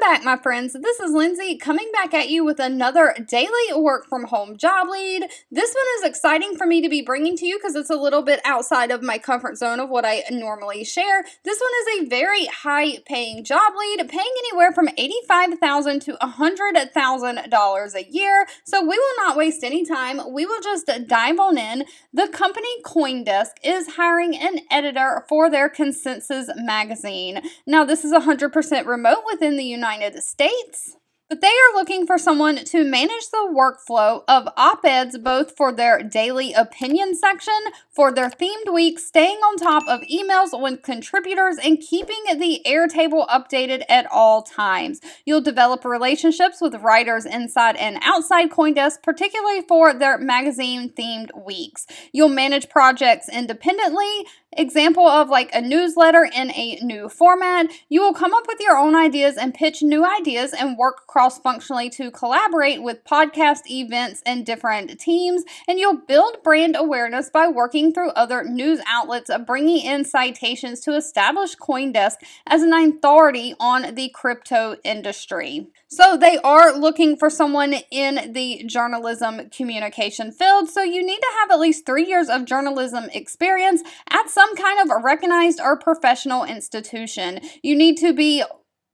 back, my friends. This is Lindsay coming back at you with another daily work from home job lead. This one is exciting for me to be bringing to you because it's a little bit outside of my comfort zone of what I normally share. This one is a very high paying job lead, paying anywhere from $85,000 to $100,000 a year. So we will not waste any time. We will just dive on in. The company CoinDesk is hiring an editor for their Consensus magazine. Now, this is 100% remote within the United States, but they are looking for someone to manage the workflow of op-eds both for their daily opinion section, for their themed week, staying on top of emails with contributors, and keeping the Airtable updated at all times. You'll develop relationships with writers inside and outside CoinDesk, particularly for their magazine-themed weeks. You'll manage projects independently. Example of like a newsletter in a new format. You will come up with your own ideas and pitch new ideas and work cross-functionally to collaborate with podcast events and different teams. And you'll build brand awareness by working through other news outlets, bringing in citations to establish CoinDesk as an authority on the crypto industry. So they are looking for someone in the journalism communication field. So you need to have at least 3 years of journalism experience at some kind of recognized or professional institution. You need to be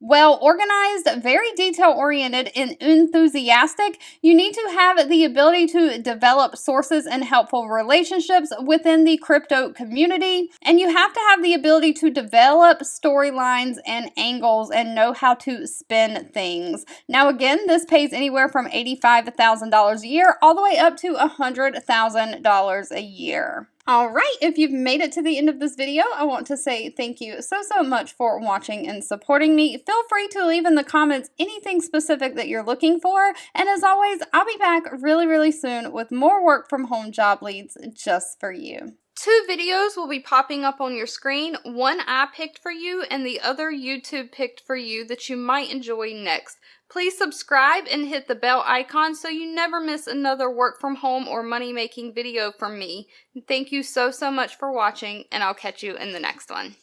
well organized, very detail oriented, and enthusiastic. You need to have the ability to develop sources and helpful relationships within the crypto community. And you have to have the ability to develop storylines and angles and know how to spin things. Now, again, this pays anywhere from $85,000 a year all the way up to $100,000 a year. All right, if you've made it to the end of this video, I want to say thank you so much for watching and supporting me. Feel free to leave in the comments anything specific that you're looking for. And as always, I'll be back really soon with more work from home job leads just for you. 2 videos will be popping up on your screen. One I picked for you and the other YouTube picked for you that you might enjoy next. Please subscribe and hit the bell icon so you never miss another work from home or money making video from me. Thank you so much for watching, and I'll catch you in the next one.